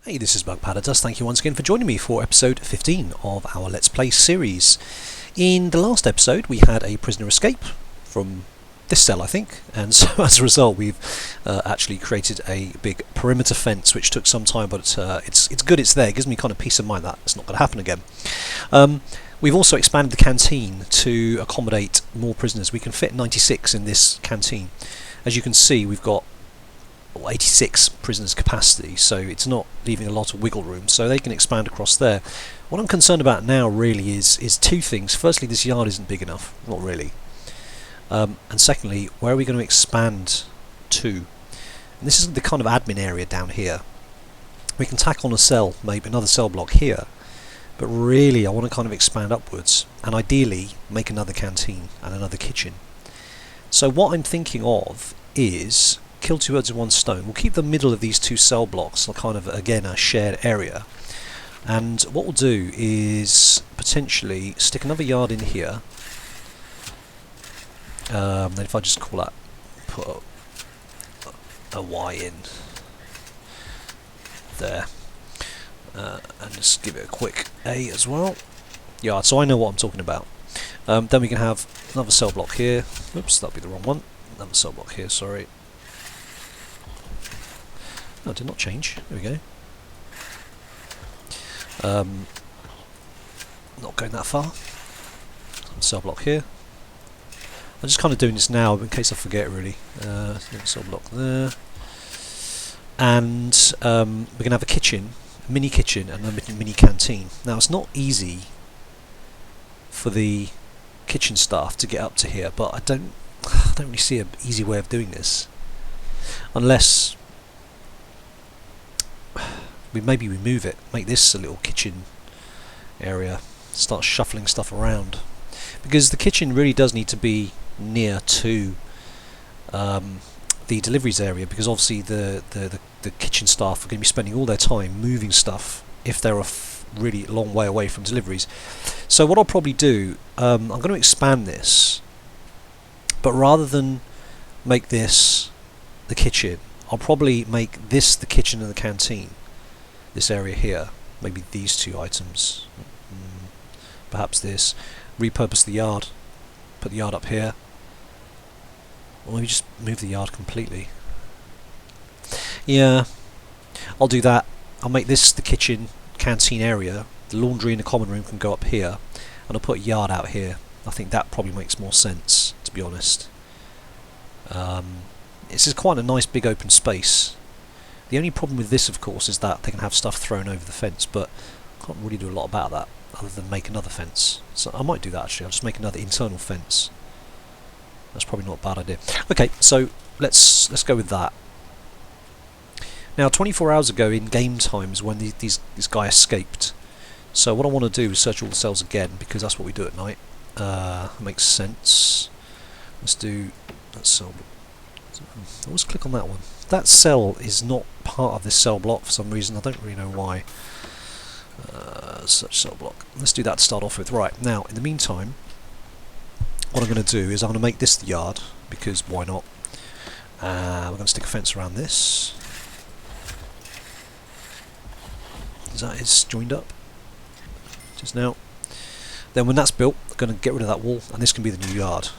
Hey, this is BugPowderDust. Thank you once again for joining me for episode 15 of our Let's Play series. In the last episode, we had a prisoner escape from this cell, I think, and so as a result, we've actually created a big perimeter fence, which took some time, but it's good it's there. It gives me kind of peace of mind that it's not going to happen again. We've also expanded the canteen to accommodate more prisoners. We can fit 96 in this canteen. As you can see, we've got 86 prisoners capacity, so it's not leaving a lot of wiggle room, so they can expand across there. What I'm concerned about now really is two things. Firstly, this yard isn't big enough, not really, and secondly, where are we going to expand to? And this is the kind of admin area down here. We can tack on a cell, maybe another cell block here, but really I want to kind of expand upwards and ideally make another canteen and another kitchen. So what I'm thinking of is kill two birds with one stone. We'll keep the middle of these two cell blocks kind of, again, a shared area, and what we'll do is potentially stick another yard in here. Then if I just call that, put a Y in there, and just give it a quick A as well. Yard, so I know what I'm talking about. Then we can have another cell block here. Oops, that'll be the wrong one. Another cell block here, sorry. No, it did not change. There we go. Not going that far. Cell block here. I'm just kind of doing this now in case I forget, really. Cell block there. And we're going to have a kitchen, a mini kitchen, and a mini canteen. Now, it's not easy for the kitchen staff to get up to here, but I don't really see an easy way of doing this, unless we maybe remove it, make this a little kitchen area, start shuffling stuff around, because the kitchen really does need to be near to the deliveries area, because obviously the kitchen staff are going to be spending all their time moving stuff if they're a really long way away from deliveries. So what I'll probably do, I'm going to expand this, but rather than make this the kitchen, I'll probably make this the kitchen and the canteen. This area here, maybe these two items, perhaps this, repurpose the yard, put the yard up here, or maybe just move the yard completely. Yeah, I'll do that. I'll make this the kitchen canteen area, the laundry and the common room can go up here, and I'll put a yard out here. I think that probably makes more sense, to be honest. This is quite a nice big open space. The only problem with this, of course, is that they can have stuff thrown over the fence, but I can't really do a lot about that other than make another fence. So I might do that actually. I'll just make another internal fence. That's probably not a bad idea. Okay, so let's go with that. Now, 24 hours ago in game times when this guy escaped. So what I want to do is search all the cells again, because that's what we do at night. Makes sense. Let's do that cell. Let's click on that one. That cell is not part of this cell block for some reason. I don't really know why. Search cell block. Let's do that to start off with. Right, now, in the meantime, what I'm going to do is I'm going to make this the yard, because why not? We're going to stick a fence around this. That is joined up just now. Then when that's built, I'm going to get rid of that wall, and this can be the new yard.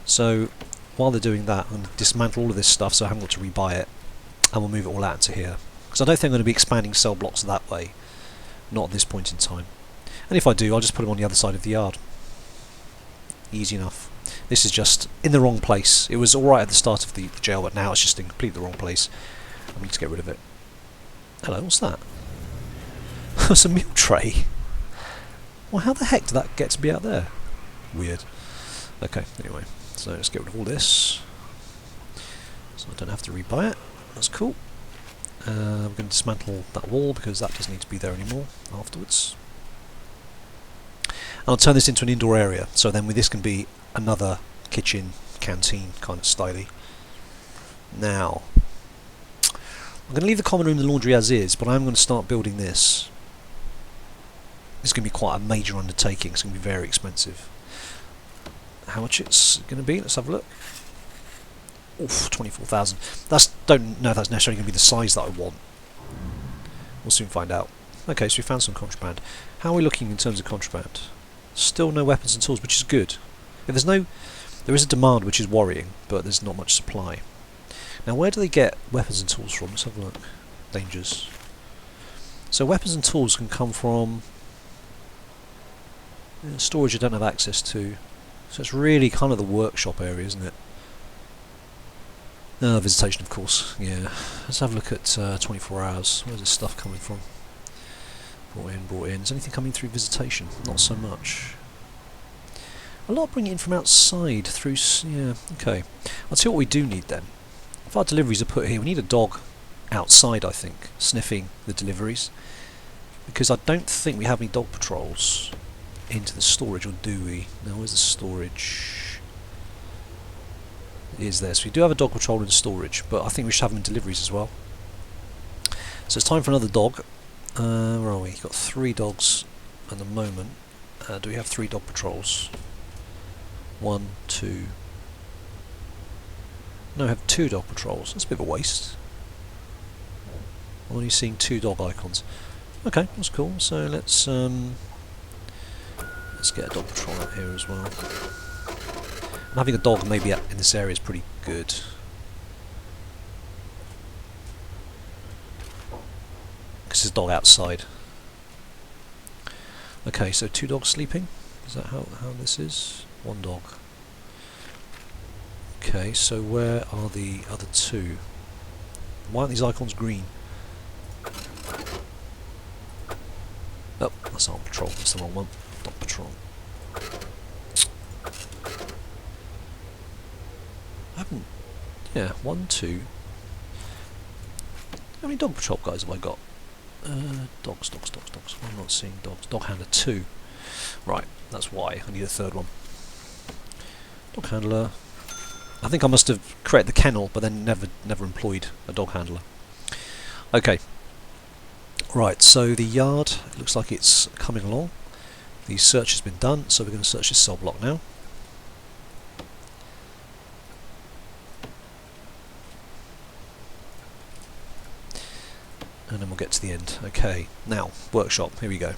So while they're doing that, I'm going to dismantle all of this stuff so I haven't got to rebuy it, and we'll move it all out into here, because I don't think I'm going to be expanding cell blocks that way, not at this point in time. And if I do, I'll just put them on the other side of the yard. Easy enough. This is just in the wrong place. It was alright at the start of the jail, but now it's just in completely the wrong place. I need to get rid of it. Hello, what's that? It's a meal tray. Well, how the heck did that get to be out there? Weird. Okay, anyway. So let's get rid of all this, so I don't have to rebuy it. That's cool. I'm going to dismantle that wall because that doesn't need to be there anymore afterwards. And I'll turn this into an indoor area, so then this can be another kitchen, canteen kind of styly. Now, I'm going to leave the common room and the laundry as is, but I'm going to start building this. This is going to be quite a major undertaking. It's going to be very expensive. How much it's going to be? Let's have a look. Oof, 24,000. Don't know if that's necessarily going to be the size that I want. We'll soon find out. Okay, so we found some contraband. How are we looking in terms of contraband? Still no weapons and tools, which is good. If there's no, there is a demand, which is worrying, but there's not much supply. Now, where do they get weapons and tools from? Let's have a look. Dangers. So weapons and tools can come from storage I don't have access to. So it's really kind of the workshop area, isn't it? Visitation, of course. Yeah. Let's have a look at 24 hours. Where's this stuff coming from? Brought in, brought in. Is anything coming through visitation? Not so much. A lot bring it in from outside through. Yeah. Okay. I'll tell you what we do need then. If our deliveries are put here, we need a dog outside, I think, sniffing the deliveries, because I don't think we have any dog patrols into the storage, or do we? No, where's the storage? It is there. So we do have a dog patrol in storage, but I think we should have them in deliveries as well. So it's time for another dog. Where are we? Got 3 dogs at the moment. Do we have 3 dog patrols? 1, 2. No, I have 2 dog patrols. That's a bit of a waste. I'm only seeing 2 dog icons. Okay, that's cool. So let's get a dog patrol out here as well. And having a dog maybe in this area is pretty good. Because there's a dog outside. Okay, so 2 dogs sleeping. Is that how this is? 1 dog. Okay, so where are the other 2? Why aren't these icons green? Oh, that's armed patrol. That's the wrong one. Dog patrol. I haven't. Yeah, 1, 2. How many dog patrol guys have I got? Dogs. Why am I not seeing dogs? Dog handler 2. Right, that's why. I need a 3rd one. Dog handler. I think I must have created the kennel, but then never employed a dog handler. Okay. Right, so the yard, it looks like it's coming along. The search has been done, so we're going to search this cell block now. And then we'll get to the end. Okay, now, workshop, here we go.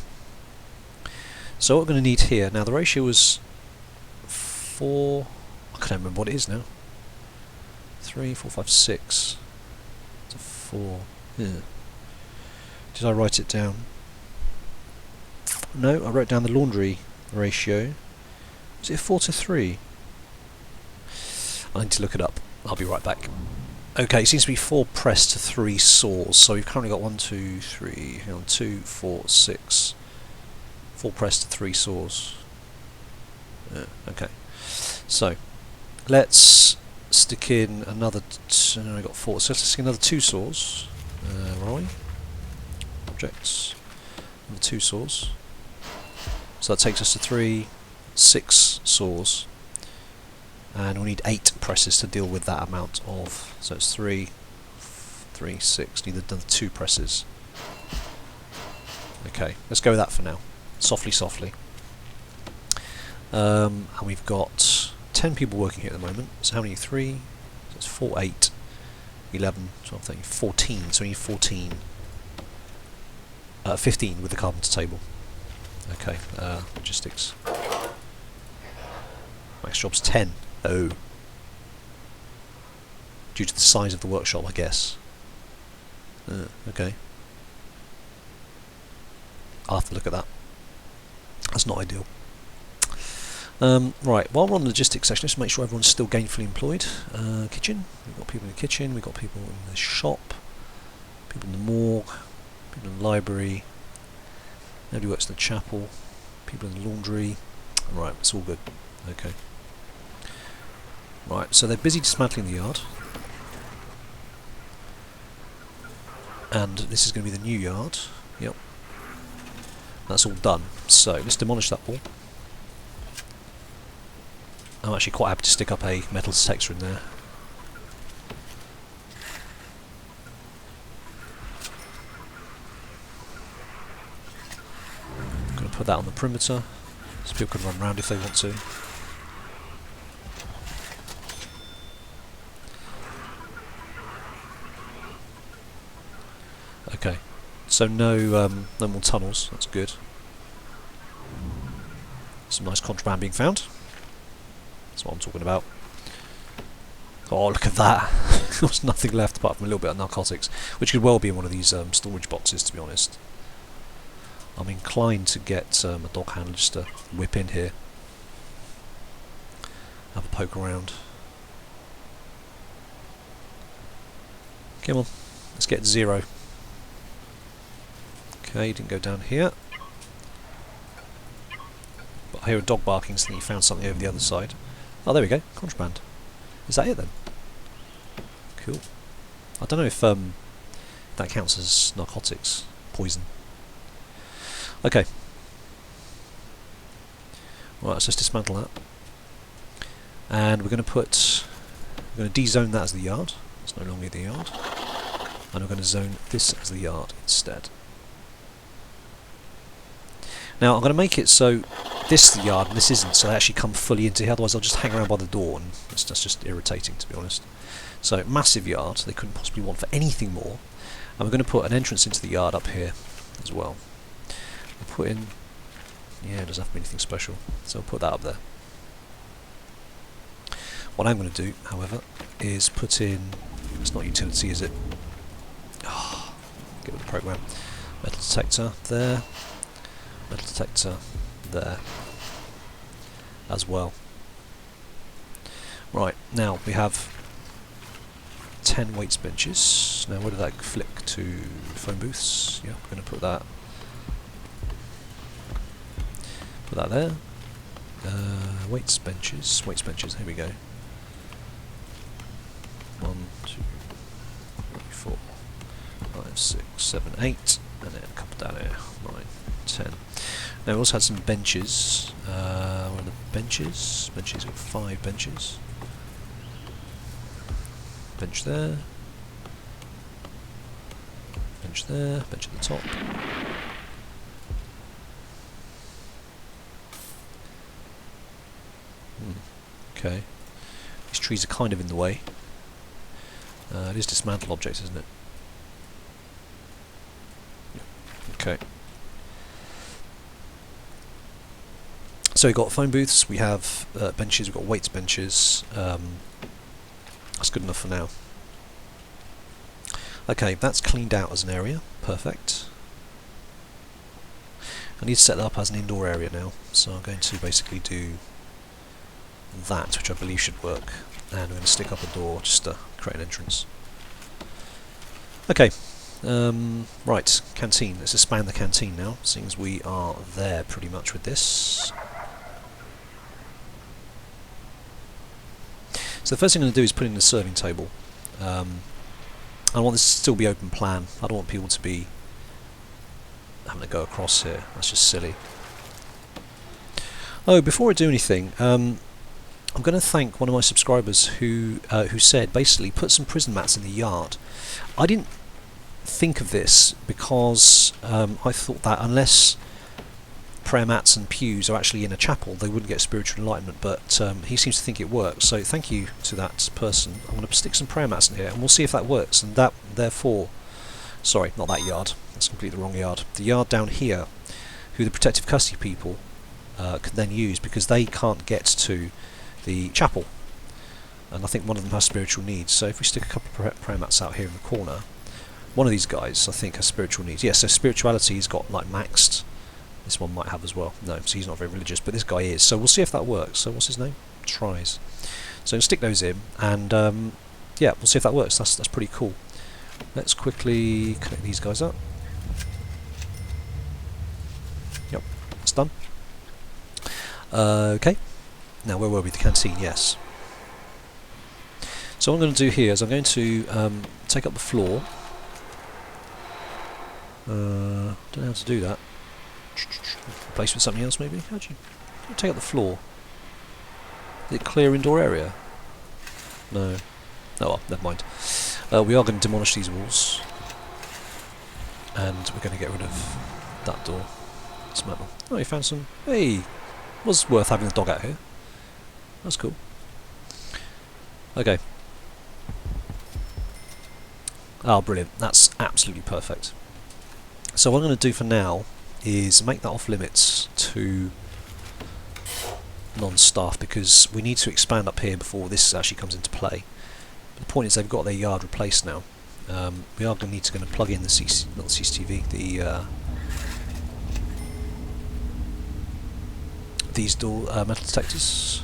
So what we're going to need here, now the ratio was 4, I can't remember what it is now. 3, 4, 5, 6 to 4, yeah. Did I write it down? No, I wrote down the laundry ratio. Was it 4 to 3? I need to look it up. I'll be right back. Okay, it seems to be 4 press to 3 saws. So we've currently got 1, 2, 3, hang on, 2, 4, 6. 4 press to 3 saws. Okay. So let's stick in another. I got 4. So let's stick in another 2 saws. Where are we? Objects. Another 2 saws. So that takes us to 3, 6 saws. And we need 8 presses to deal with that amount of. So it's 3, 6. Need another 2 presses. Okay, let's go with that for now. Softly. And we've got 10 people working here at the moment. So how many? 3. So it's 4, 8, 11, 12, 13, 14. So we need 14. 15 with the carpenter table. Okay, logistics. Max job's 10. Oh. Due to the size of the workshop, I guess. Okay. I'll have to look at that. That's not ideal. Right, while we're on the logistics section, let's make sure everyone's still gainfully employed. Kitchen. We've got people in the kitchen, we've got people in the shop, people in the morgue, people in the library, nobody works in the chapel, people in the laundry. Right, it's all good. Okay. Right, so they're busy dismantling the yard. And this is going to be the new yard. Yep. That's all done. So let's demolish that wall. I'm actually quite happy to stick up a metal detector in there. I'm going to put that on the perimeter, so people can run around if they want to. Okay, So no more tunnels. That's good. Some nice contraband being found. That's what I'm talking about. Oh, look at that! There's nothing left apart from a little bit of narcotics, which could well be in one of these storage boxes, to be honest. I'm inclined to get a dog handler just to whip in here. Have a poke around. Come on, let's get 0. Okay, didn't go down here. But I hear a dog barking, so I think he found something over the other side. Oh, there we go, contraband. Is that it then? Cool. I don't know if that counts as narcotics, poison. Okay. Right, let's just dismantle that. And we're going to de-zone that as the yard. It's no longer the yard. And we're going to zone this as the yard instead. Now I'm going to make it so this is the yard and this isn't, so they actually come fully into here, otherwise they'll just hang around by the door and that's just irritating, to be honest. So massive yard, they couldn't possibly want for anything more. And we're going to put an entrance into the yard up here as well. We'll put in, yeah, it doesn't have to be anything special, so we'll put that up there. What I'm going to do, however, is put in, it's not utility, is it? Oh, get with the program. Metal detector there, metal detector there as well. Right, now we have 10 weights benches. Now where did that flick to? Phone booths. Yeah, we're going to put that there. Weights benches, here we go. 1, 2, 3, 4, 5, 6, 7, 8, and then a couple down here. 9, 10. Now we also had some benches. Where are the benches? Benches, got 5 benches. Bench there. Bench there. Bench at the top. Okay. These trees are kind of in the way. It is dismantle objects, isn't it? Okay. So we've got phone booths, we have benches, we've got weights benches. That's good enough for now. Okay, that's cleaned out as an area. Perfect. I need to set that up as an indoor area now, so I'm going to basically do that, which I believe should work, and I'm going to stick up a door just to create an entrance. Okay, right, canteen. Let's expand the canteen now, seeing as we are there pretty much with this. So the first thing I'm going to do is put in the serving table. I want this to still be open plan. I don't want people to be having to go across here. That's just silly. Oh, before I do anything, I'm going to thank one of my subscribers who said, basically, put some prison mats in the yard. I didn't think of this because I thought that unless prayer mats and pews are actually in a chapel, they wouldn't get spiritual enlightenment, but he seems to think it works, so thank you to that person. I'm going to stick some prayer mats in here and we'll see if that works, and that, therefore, sorry, not that yard, that's completely the wrong yard, the yard down here, who the protective custody people can then use, because they can't get to the chapel, and I think one of them has spiritual needs. So if we stick a couple of prayer mats out here in the corner, one of these guys I think has spiritual needs. Yes, so spirituality's got like maxed. This one might have as well. No, so he's not very religious, but this guy is. So we'll see if that works. So what's his name? Tries. So stick those in, and yeah, we'll see if that works. That's pretty cool. Let's quickly connect these guys up. Yep, it's done. Okay. Now where were we? The canteen. Yes. So what I'm going to do here is I'm going to take up the floor. Don't know how to do that. Replace with something else maybe? How'd you take up the floor? Is it clear indoor area? No. Oh well, never mind. We are going to demolish these walls, and we're going to get rid of that door. Dismantle. Oh, you found some. Hey! Was worth having the dog out here. That's cool. Okay. Oh, brilliant. That's absolutely perfect. So what I'm going to do for now is make that off limits to non-staff, because we need to expand up here before this actually comes into play. But the point is they've got their yard replaced now. We are going to plug in the not the CCTV, these door metal detectors.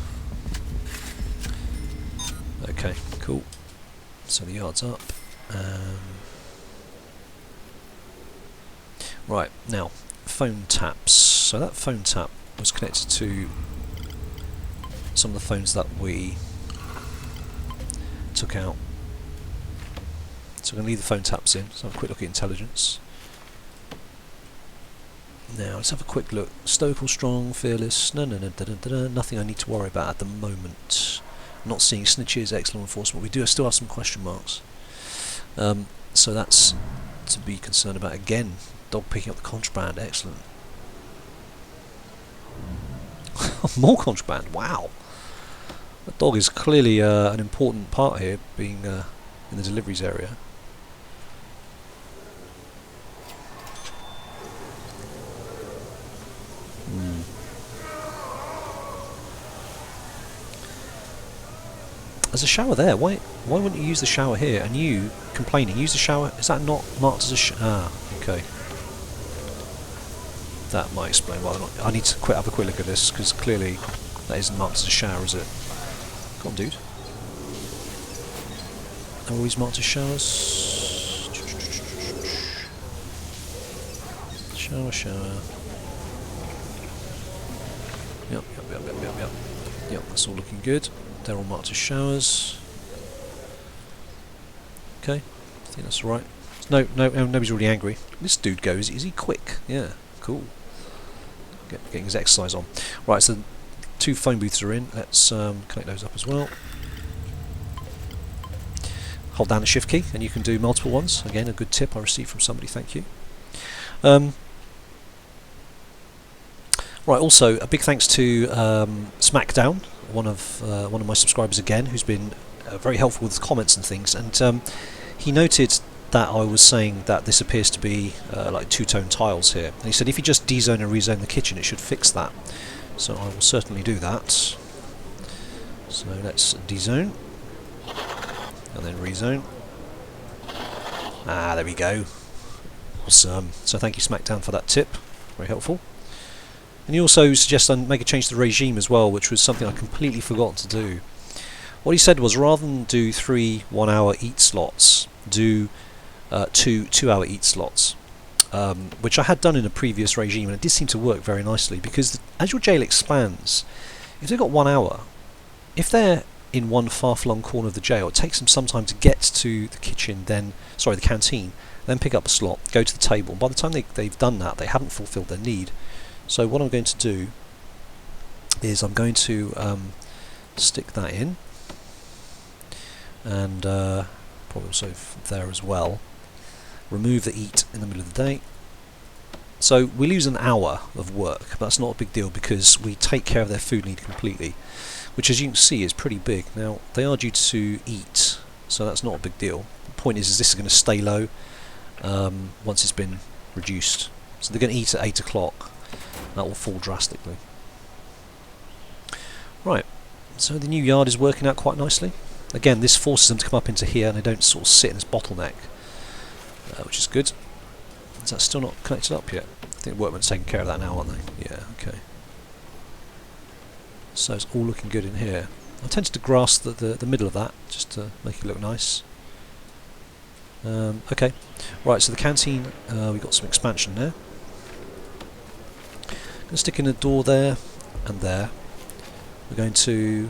Okay, cool. So the yard's up. Right, now phone taps. So that phone tap was connected to some of the phones that we took out. So we're going to leave the phone taps in. So have a quick look at intelligence. Now let's have a quick look. Stoical, strong, fearless. Nothing I need to worry about at the moment. Not seeing snitches, excellent enforcement. We do still have some question marks. So that's to be concerned about. Again, dog picking up the contraband, excellent. More contraband, wow. That dog is clearly an important part here, being in the deliveries area. There's a shower there. Why wouldn't you use the shower here? And you complaining, use the shower. Is that not marked as a okay. That might explain why they're not. I need to have a quick look at this, because clearly that isn't marked as a shower, is it? Come on, dude. Are all these marked as showers? Shower. Yep. Yep, that's all looking good. They're all marked as showers. Okay, I think that's all right. No, nobody's already angry. This dude goes. Is he quick? Yeah, cool. Getting his exercise on. Right, so 2 phone booths are in. Let's connect those up as well. Hold down the shift key, and you can do multiple ones. Again, a good tip I received from somebody. Thank you. Right. Also, a big thanks to Smackdown, one of my subscribers again, who's been very helpful with comments and things. And he noted that I was saying that this appears to be like 2-tone tiles here, and he said if you just dezone and rezone the kitchen, it should fix that. So I will certainly do that. So let's dezone and then rezone. There we go. Awesome. So thank you, Smackdown, for that tip. Very helpful. And he also suggested I make a change to the regime as well, which was something I completely forgot to do. What he said was, rather than do 3 1-hour eat slots, do 2 2-hour eat slots, which I had done in a previous regime, and it did seem to work very nicely, because as your jail expands, if they've got 1 hour, if they're in one far-flung corner of the jail, it takes them some time to get to the kitchen, the canteen, then pick up a slot, go to the table. And by the time they've done that, they haven't fulfilled their need. So what I'm going to do is I'm going to stick that in, and probably also there as well. Remove the eat in the middle of the day. So we lose an hour of work, but that's not a big deal because we take care of their food need completely, which, as you can see, is pretty big. Now they are due to eat, so that's not a big deal. The point is this is going to stay low once it's been reduced. So they're going to eat at 8 o'clock. That will fall drastically. Right, so the new yard is working out quite nicely. Again, this forces them to come up into here, and they don't sort of sit in this bottleneck, which is good. Is that still not connected up yet? I think the workmen's taking care of that now, aren't they? Yeah, okay. So it's all looking good in here. I tended to grasp the middle of that, just to make it look nice. Okay, right, so the canteen, we've got some expansion there. Going to stick in a door there and there. We're going to...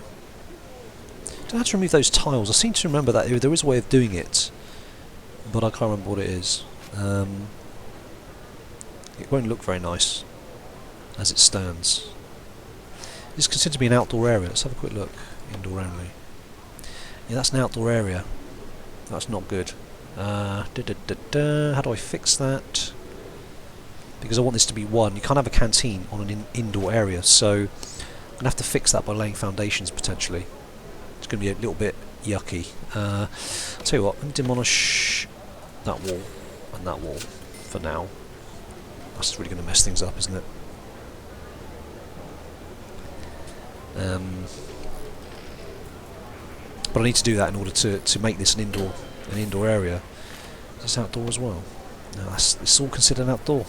don't have to remove those tiles. I seem to remember that there is a way of doing it, but I can't remember what it is. It won't look very nice as it stands. This is considered to be an outdoor area. Let's have a quick look. Indoor only. Yeah, that's an outdoor area. That's not good. How do I fix that? Because I want this to be one. You can't have a canteen on an indoor area, so I'm going to have to fix that by laying foundations potentially. It's going to be a little bit yucky. I'll tell you what, let me demolish that wall and that wall for now. That's really going to mess things up, isn't it? But I need to do that in order to make this an indoor area. Is this outdoor as well? No, it's all considered outdoor.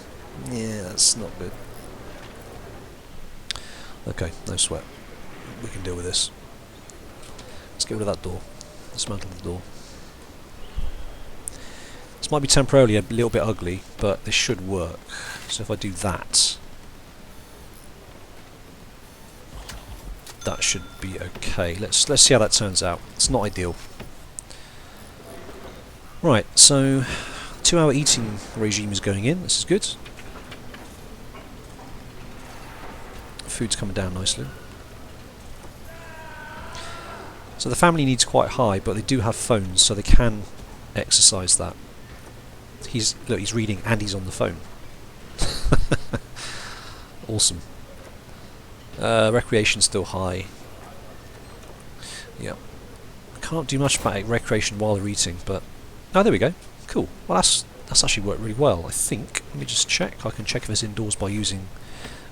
Yeah, that's not good. Okay, no sweat. We can deal with this. Let's get rid of that door. Dismantle the door. This might be temporarily a little bit ugly, but this should work. So if I do that, that should be okay. Let's see how that turns out. It's not ideal. Right, so 2-hour eating regime is going in. This is good. Food's coming down nicely. So the family needs quite high, but they do have phones, so they can exercise that. Look, he's reading and he's on the phone. Awesome. Recreation's still high. Yeah. Can't do much about recreation while they're eating, but oh, there we go. Cool. Well, that's actually worked really well, I think. Let me just check. I can check if it's indoors by using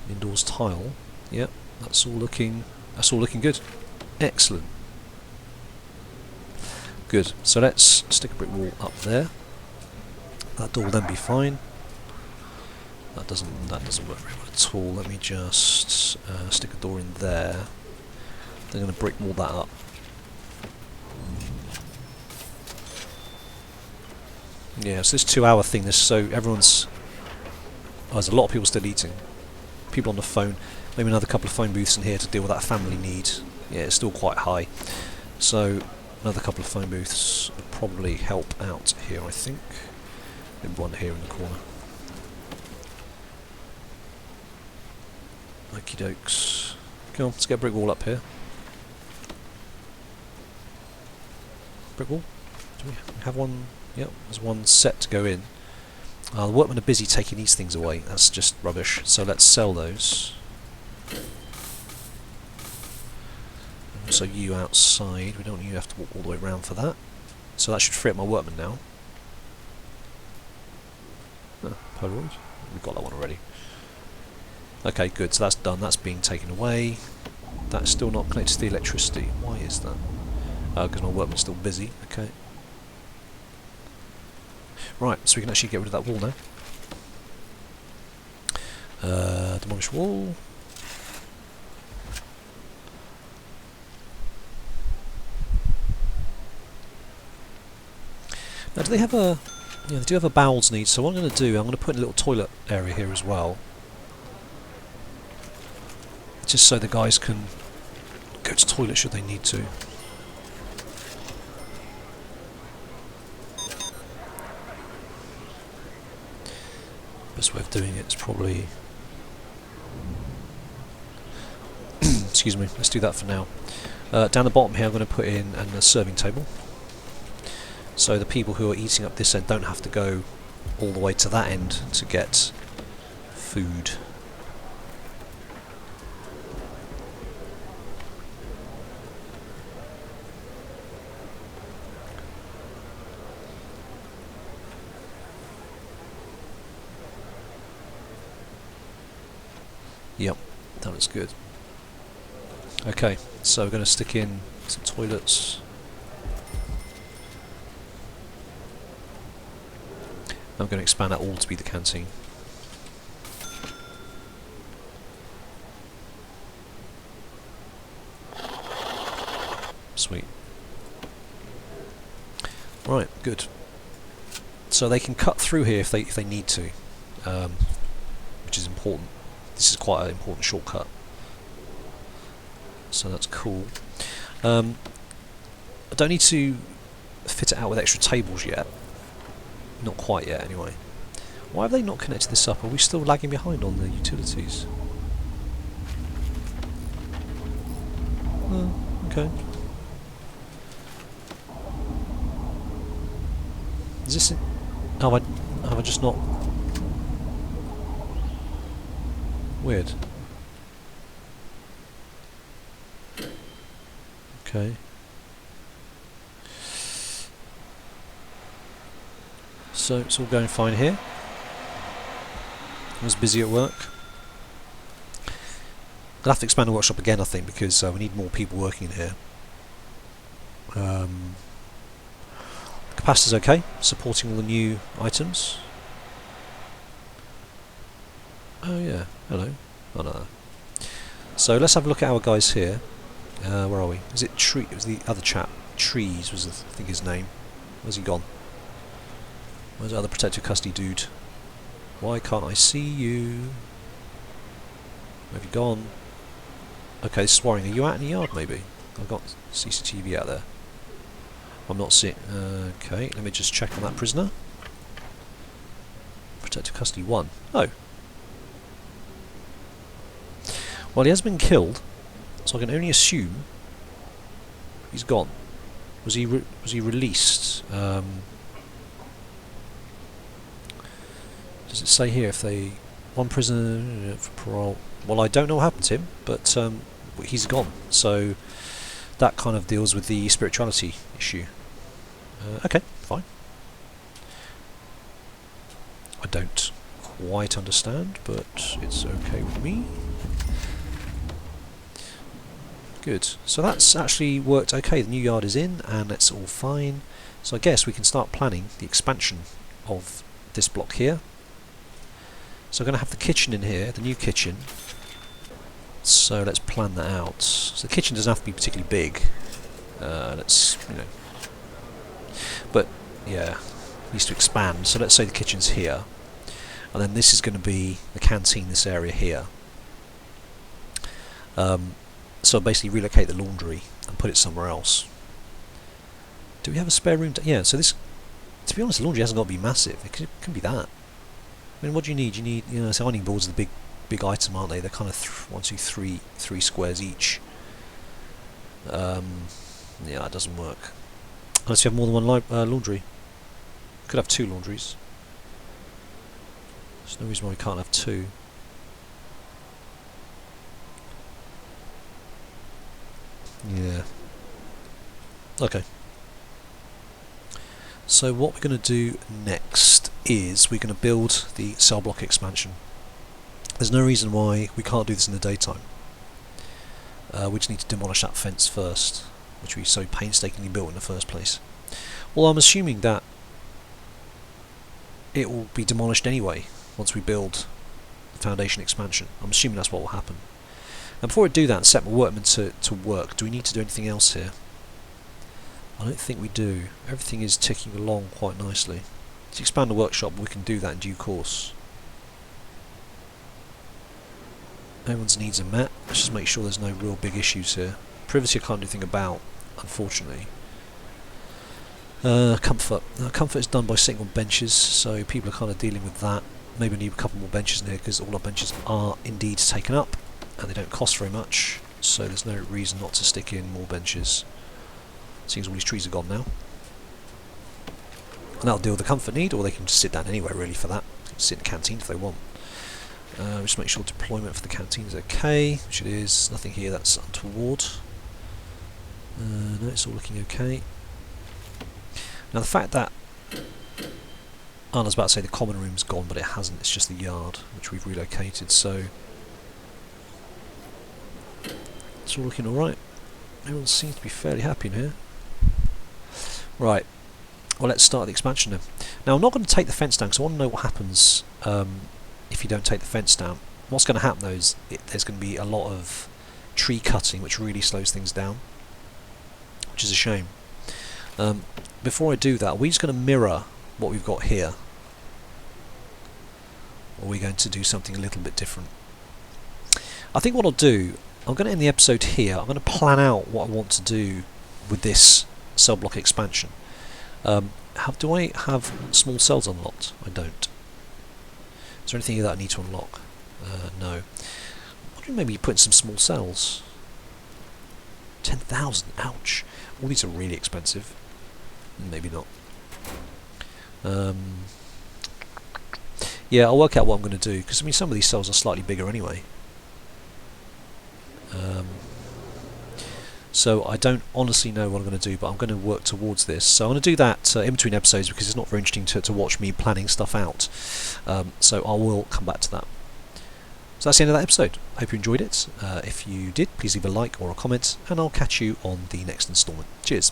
an indoors tile. Yep, that's all looking good. Excellent. Good. So let's stick a brick wall up there. That door will then be fine. That doesn't work very well at all. Let me just stick a door in there. They're going to brick wall that up. Yeah, so this 2-hour thing. So everyone's. Oh, there's a lot of people still eating. People on the phone. Maybe another couple of phone booths in here to deal with that family need. Yeah, it's still quite high. So another couple of phone booths would probably help out here, I think. Maybe one here in the corner. Okie dokes. Come on, let's get a brick wall up here. Brick wall? Do we have one? Yep, there's one set to go in. The workmen are busy taking these things away. That's just rubbish. So let's sell those. So you outside. We don't want you to have to walk all the way around for that. So that should free up my workmen now. Oh, Polaroid. We've got that one already. Okay, good. So that's done. That's being taken away. That's still not connected to the electricity. Why is that? Because my workman's still busy. Okay. Right, so we can actually get rid of that wall now. Demolish wall. Now, do they have a... Yeah, they do have a bowels need, so what I'm going to do, I'm going to put in a little toilet area here as well. Just so the guys can go to the toilet should they need to. Best way of doing it is probably... Excuse me, let's do that for now. Down the bottom here I'm going to put in a serving table. So the people who are eating up this end don't have to go all the way to that end to get food. Yep, that looks good. Okay, so we're going to stick in some toilets. I'm going to expand that all to be the canteen. Sweet. Right, good. So they can cut through here if they need to, which is important. This is quite an important shortcut. So that's cool. I don't need to fit it out with extra tables yet. Not quite yet, anyway. Why have they not connected this up? Are we still lagging behind on the utilities? Oh, okay. Is this... Have I just not... Weird. Okay. So it's all going fine here. was busy at work. I'll have to expand the workshop again, I think, because we need more people working in here. Capacitor's okay, supporting all the new items. Oh yeah, hello. Oh no. So let's have a look at our guys here. Where are we? Is it Tree? It was the other chap. Trees was, I think, his name. Where's he gone? Where's the other protective custody dude? Why can't I see you? Where have you gone? Okay, this is worrying. Are you out in the yard, maybe? I've got CCTV out there. I'm not seeing... okay, let me just check on that prisoner. Protective custody 1. Oh. Well, he has been killed, so I can only assume he's gone. Was he released? Does it say here if they... One prisoner for parole... Well, I don't know what happened to him, but he's gone. So that kind of deals with the spirituality issue. Okay, fine. I don't quite understand, but it's okay with me. Good. So that's actually worked okay. The new yard is in, and it's all fine. So I guess we can start planning the expansion of this block here. So I'm going to have the kitchen in here, the new kitchen. So let's plan that out. So the kitchen doesn't have to be particularly big. Let's, but yeah, it needs to expand. So let's say the kitchen's here, and then this is going to be the canteen. This area here. So basically relocate the laundry and put it somewhere else. Do we have a spare room? Yeah. So this, to be honest, the laundry hasn't got to be massive. It can be that. I mean, what do you need? You need, so ironing boards are the big item, aren't they? They're kind of 3 squares each. Yeah, that doesn't work. Unless you have more than one laundry. Could have 2 laundries. There's no reason why we can't have 2. Yeah. Okay. So what we're going to do next is we're going to build the cell block expansion. There's no reason why we can't do this in the daytime. We just need to demolish that fence first, which we so painstakingly built in the first place. Well, I'm assuming that it will be demolished anyway once we build the foundation expansion. I'm assuming that's what will happen. And before I do that and set my workmen to work, do we need to do anything else here? I don't think we do. Everything is ticking along quite nicely. To expand the workshop, we can do that in due course. Everyone's needs are met. Let's just make sure there's no real big issues here. Privacy I can't do anything about, unfortunately. Comfort. Comfort is done by sitting on benches, so people are kind of dealing with that. Maybe I need a couple more benches in here because all our benches are indeed taken up and they don't cost very much, so there's no reason not to stick in more benches. Seems all these trees are gone now. And that'll deal with the comfort need, or they can just sit down anywhere really for that. They can sit in the canteen if they want. Just make sure deployment for the canteen is okay, which it is. Nothing here that's untoward. No, it's all looking okay. Now the fact that I was about to say the common room's gone, but it hasn't. It's just the yard, which we've relocated. So it's all looking all right. Everyone seems to be fairly happy in here. Right. Well, let's start the expansion then. Now I'm not going to take the fence down because I want to know what happens if you don't take the fence down. What's going to happen though is there's going to be a lot of tree cutting, which really slows things down, which is a shame. Before I do that, are we just going to mirror what we've got here, or are we going to do something a little bit different? I think what I'll do, I'm going to end the episode here. I'm going to plan out what I want to do with this cell block expansion. Do I have small cells unlocked? I don't. Is there anything here that I need to unlock? No. Why don't you maybe put in some small cells? 10,000, ouch. All these are really expensive. Maybe not. Yeah, I'll work out what I'm going to do, because I mean some of these cells are slightly bigger anyway. So I don't honestly know what I'm going to do, but I'm going to work towards this. So I'm going to do that in between episodes because it's not very interesting to watch me planning stuff out. So I will come back to that. So that's the end of that episode. Hope you enjoyed it. If you did, please leave a like or a comment, and I'll catch you on the next instalment. Cheers.